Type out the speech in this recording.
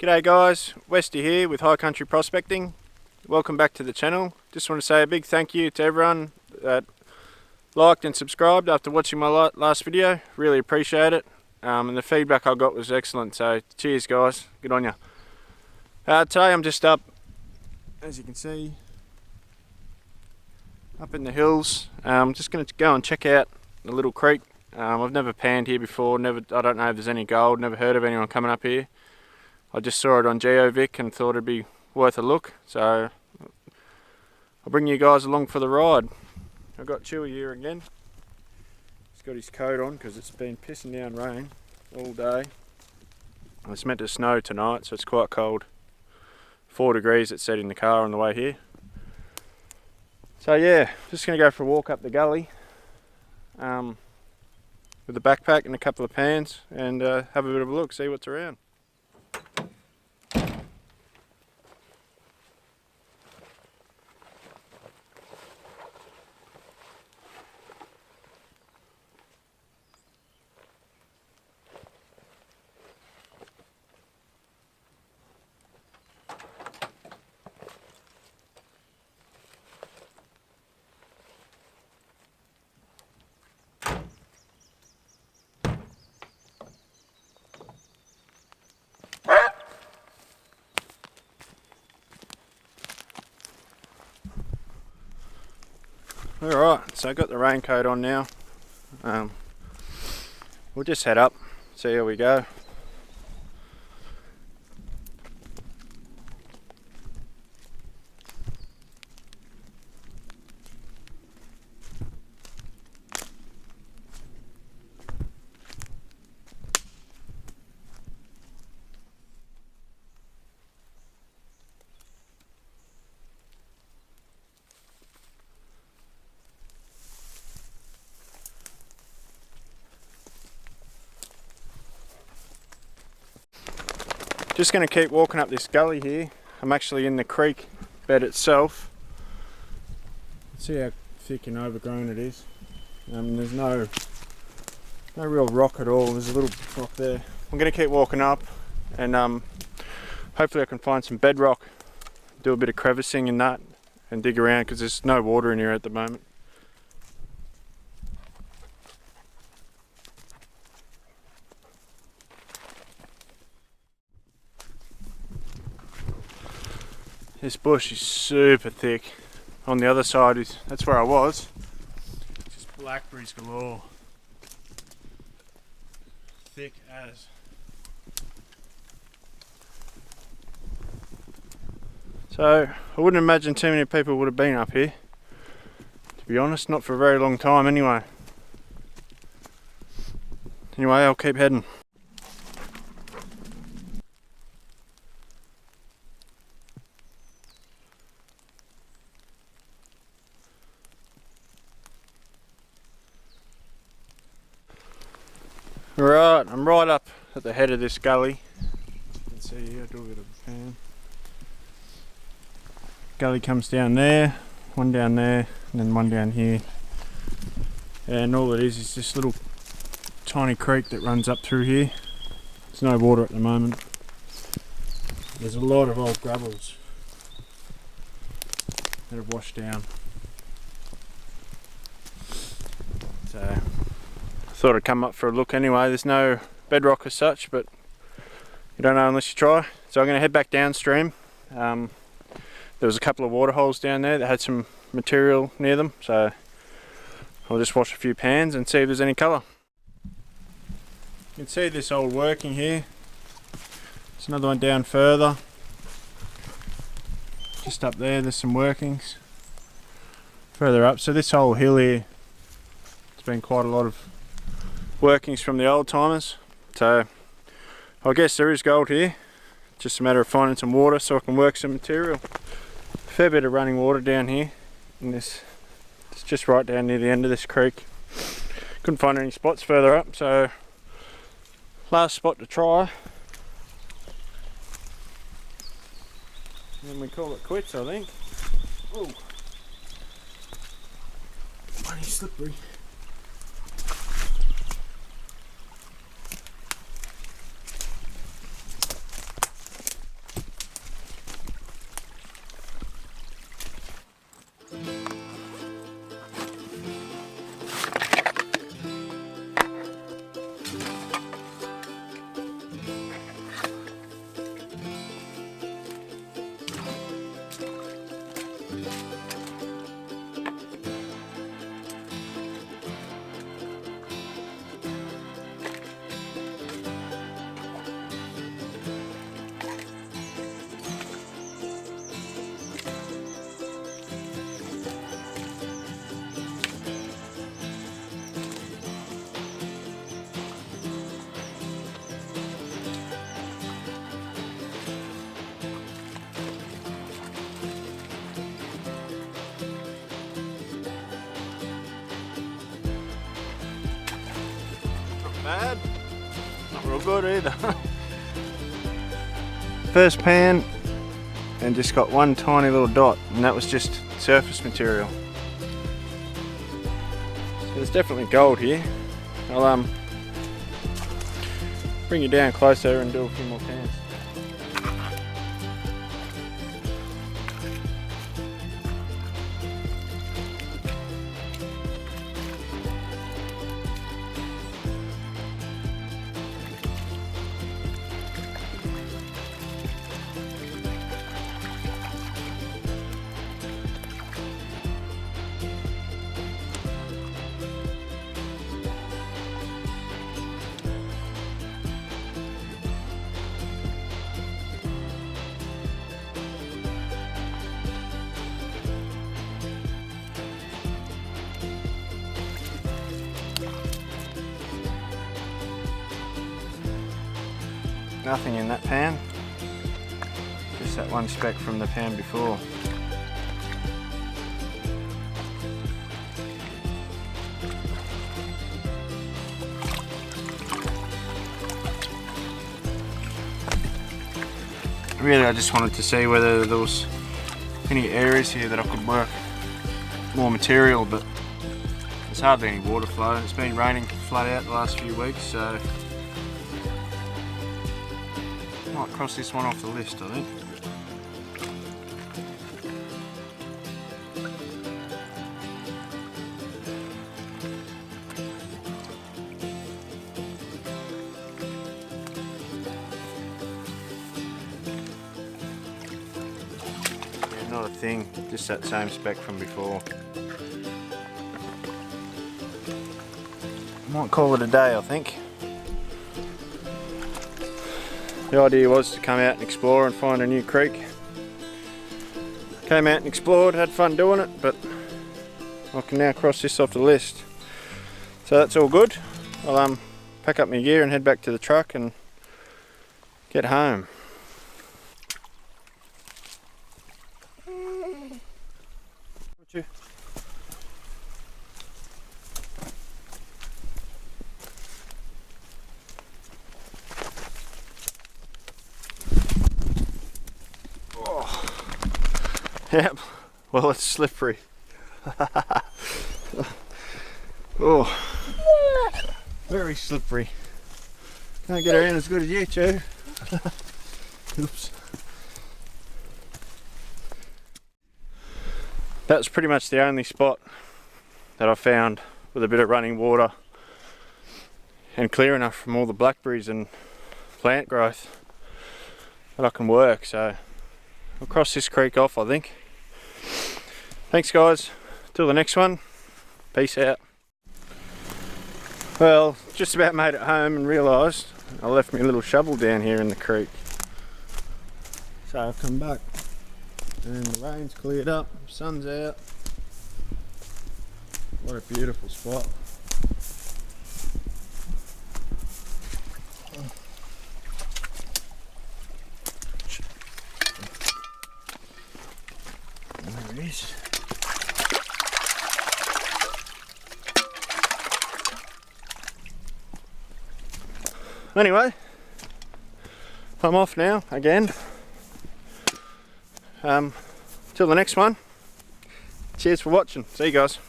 G'day guys, Westy here with High Country Prospecting. Welcome back to the channel. Just want to say a big thank you to everyone that liked and subscribed after watching my last video. Really appreciate it. And the feedback I got was excellent, so cheers guys, good on you. Today I'm just up, as you can see, up in the hills. I'm just going to go and check out the little creek. I've never panned here before, I don't know if there's any gold, never heard of anyone coming up here. I just saw it on GeoVic and thought it'd be worth a look, so I'll bring you guys along for the ride. I've got Chewy here again. He's got his coat on because it's been pissing down rain all day. It's meant to snow tonight, so it's quite cold. 4 degrees it said in the car on the way here. So yeah, just going to go for a walk up the gully with a backpack and a couple of pans and have a bit of a look, see what's around. Alright, so I got the raincoat on now. We'll just head up, see how we go. Just going to keep walking up this gully here. I'm actually in the creek bed itself. See how thick and overgrown it is. There's no real rock at all. There's a little rock there. I'm going to keep walking up and hopefully I can find some bedrock, do a bit of crevicing in that and dig around because there's no water in here at the moment. This bush is super thick. On the other side that's where I was. Just blackberries galore. Thick as. So I wouldn't imagine too many people would have been up here. To be honest, not for a very long time anyway. Anyway, I'll keep heading. Right, I'm right up at the head of this gully. You can see here, I'll do a bit of a pan. Gully comes down there, one down there, and then one down here. And all it is this little tiny creek that runs up through here. There's no water at the moment. There's a lot of old gravels that have washed down. So thought I'd come up for a look anyway. There's no bedrock as such, but you don't know unless you try. So I'm going to head back downstream. There was a couple of water holes down there that had some material near them, so I'll just wash a few pans and see if there's any colour. You can see this old working here. There's another one down further. Just up there, there's some workings. Further up, so this whole hill here, it's been quite a lot of workings from the old timers, so I guess there is gold here. Just a matter of finding some water so I can work some material. Fair bit of running water down here in this. It's just right down near the end of this creek. Couldn't find any spots further up, so last spot to try. And then we call it quits, I think. Oh, bloody slippery. bad. Not real good either. First pan, and just got one tiny little dot, and that was just surface material. So there's definitely gold here. I'll bring you down closer and do a few more pans. Nothing in that pan, just that one speck from the pan before. Really, I just wanted to see whether there was any areas here that I could work more material, but there's hardly any water flow. It's been raining flat out the last few weeks, so might cross this one off the list, I think. Yeah, not a thing, just that same spec from before. Might call it a day, I think. The idea was to come out and explore and find a new creek. Came out and explored, had fun doing it, but I can now cross this off the list. So that's all good. I'll pack up my gear and head back to the truck and get home. Yep, well, it's slippery. Oh, very slippery. Can't get around as good as you, Joe. Oops. That's pretty much the only spot that I found with a bit of running water and clear enough from all the blackberries and plant growth that I can work. So I'll cross this creek off, I think. Thanks guys, till the next one, peace out. Well, just about made it home and realised I left my little shovel down here in the creek. So I've come back and the rain's cleared up, sun's out. What a beautiful spot. There it is. Anyway, I'm off now again. Till the next one. Cheers for watching. See you guys.